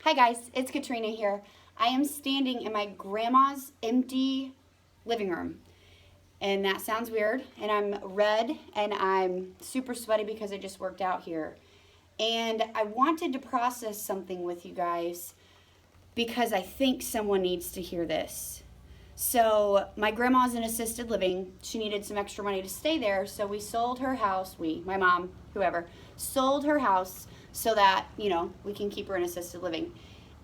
Hi guys, it's Katrina here. I am standing in my grandma's empty living room. And that sounds weird. And I'm red and I'm super sweaty because I just worked out here. And I wanted to process something with you guys because I think someone needs to hear this. So, my grandma's in assisted living. She needed some extra money to stay there, so we sold her house. My mom, whoever, sold her house so that, we can keep her in assisted living.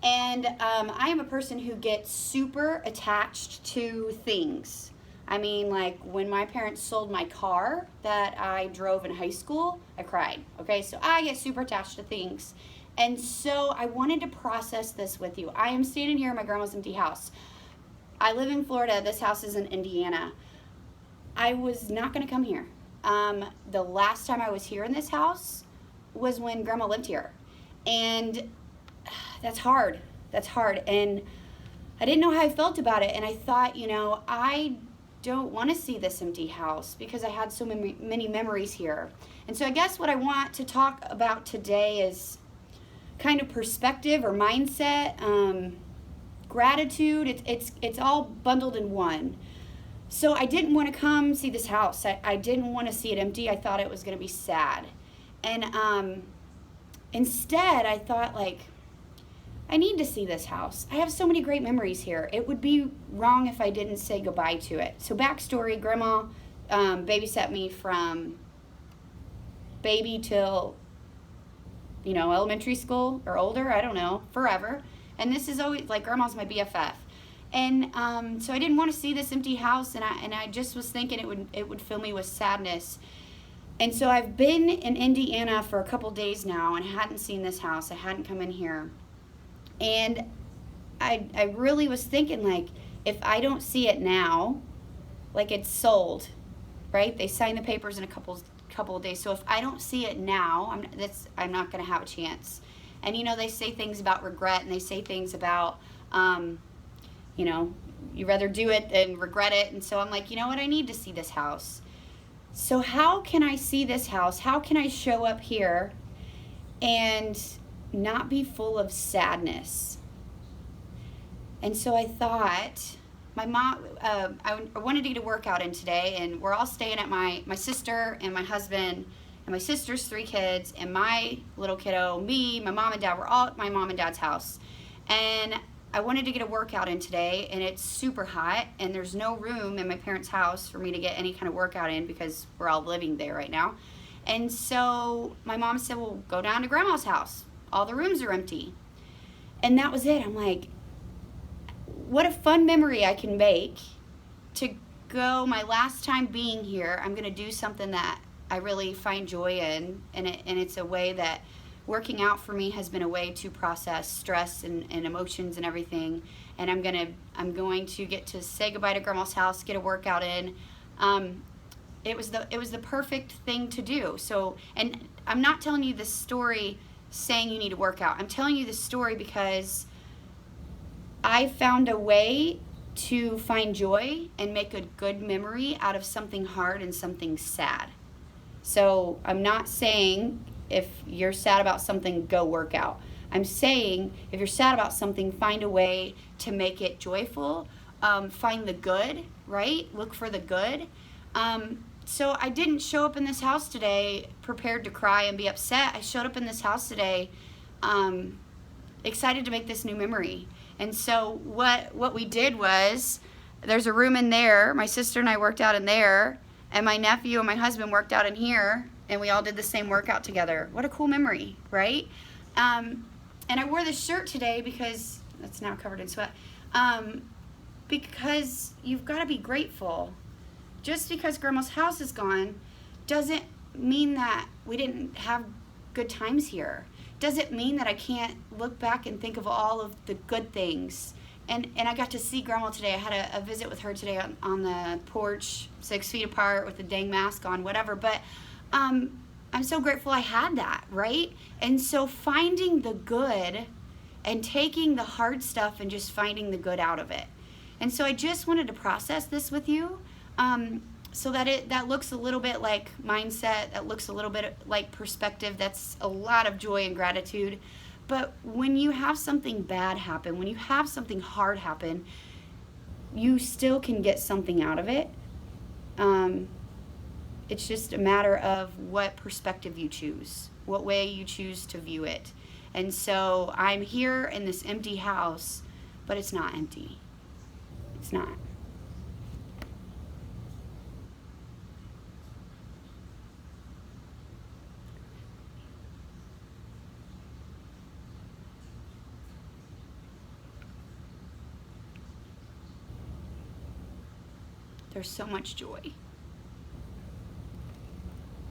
And I am a person who gets super attached to things. I mean, like when my parents sold my car that I drove in high school, I cried. Okay, so I get super attached to things. And so I wanted to process this with you. I am standing here in my grandma's empty house. I live in Florida. This house is in Indiana. I was not going to come here. The last time I was here in this house was when Grandma lived here. And that's hard. That's hard. And I didn't know how I felt about it. And I thought, I don't want to see this empty house because I had so many memories here. And so I guess what I want to talk about today is kind of perspective or mindset, gratitude. It's all bundled in one. So I didn't want to come see this house. I didn't want to see it empty. I thought it was going to be sad. And instead, I thought, I need to see this house. I have so many great memories here. It would be wrong if I didn't say goodbye to it. So backstory, Grandma babysat me from baby till, elementary school or older. I don't know, forever. And this is always, Grandma's my BFF. And so I didn't want to see this empty house, and I just was thinking it would fill me with sadness. And so I've been in Indiana for a couple days now and hadn't seen this house. I hadn't come in here. And I really was thinking, if I don't see it now, it's sold, right? They sign the papers in a couple of days. So if I don't see it now, I'm not going to have a chance. And, they say things about regret, and they say things about, you rather do it than regret it. And so I'm like, you know what? I need to see this house. So how can I see this house? How can I show up here and not be full of sadness? And so I thought, my mom, I wanted to get a workout in today, and we're all staying at my sister and my husband and my sister's 3 kids and my little kiddo, me, my mom and dad. We're all at my mom and dad's house. And I wanted to get a workout in today, and it's super hot, and there's no room in my parents' house for me to get any kind of workout in because we're all living there right now. And so my mom said, well, go down to Grandma's house. All the rooms are empty. And that was it. I'm like, what a fun memory I can make to go my last time being here. I'm going to do something that I really find joy in, and it's a way that working out for me has been a way to process stress and emotions and everything. And I'm going to get to say goodbye to Grandma's house, get a workout in. It was the perfect thing to do. So, and I'm not telling you this story saying you need to work out. I'm telling you this story because I found a way to find joy and make a good memory out of something hard and something sad. So I'm not saying if you're sad about something, go work out. I'm saying if you're sad about something, find a way to make it joyful. Find the good, right? Look for the good. So I didn't show up in this house today prepared to cry and be upset. I showed up in this house today excited to make this new memory. And so what we did was, there's a room in there. My sister and I worked out in there, and my nephew and my husband worked out in here, and we all did the same workout together. What a cool memory, right? And I wore this shirt today because it's now covered in sweat. Because you've got to be grateful. Just because Grandma's house is gone doesn't mean that we didn't have good times here. Doesn't mean that I can't look back and think of all of the good things. And I got to see Grandma today. I had a visit with her today on the porch, 6 feet apart with a dang mask on, whatever. But I'm so grateful I had that, right? And so finding the good and taking the hard stuff and just finding the good out of it. And so I just wanted to process this with you. So that looks a little bit like mindset, that looks a little bit like perspective, that's a lot of joy and gratitude. But when you have something bad happen, when you have something hard happen, you still can get something out of it. It's just a matter of what perspective you choose, what way you choose to view it. And so I'm here in this empty house, but it's not empty. It's not. There's so much joy.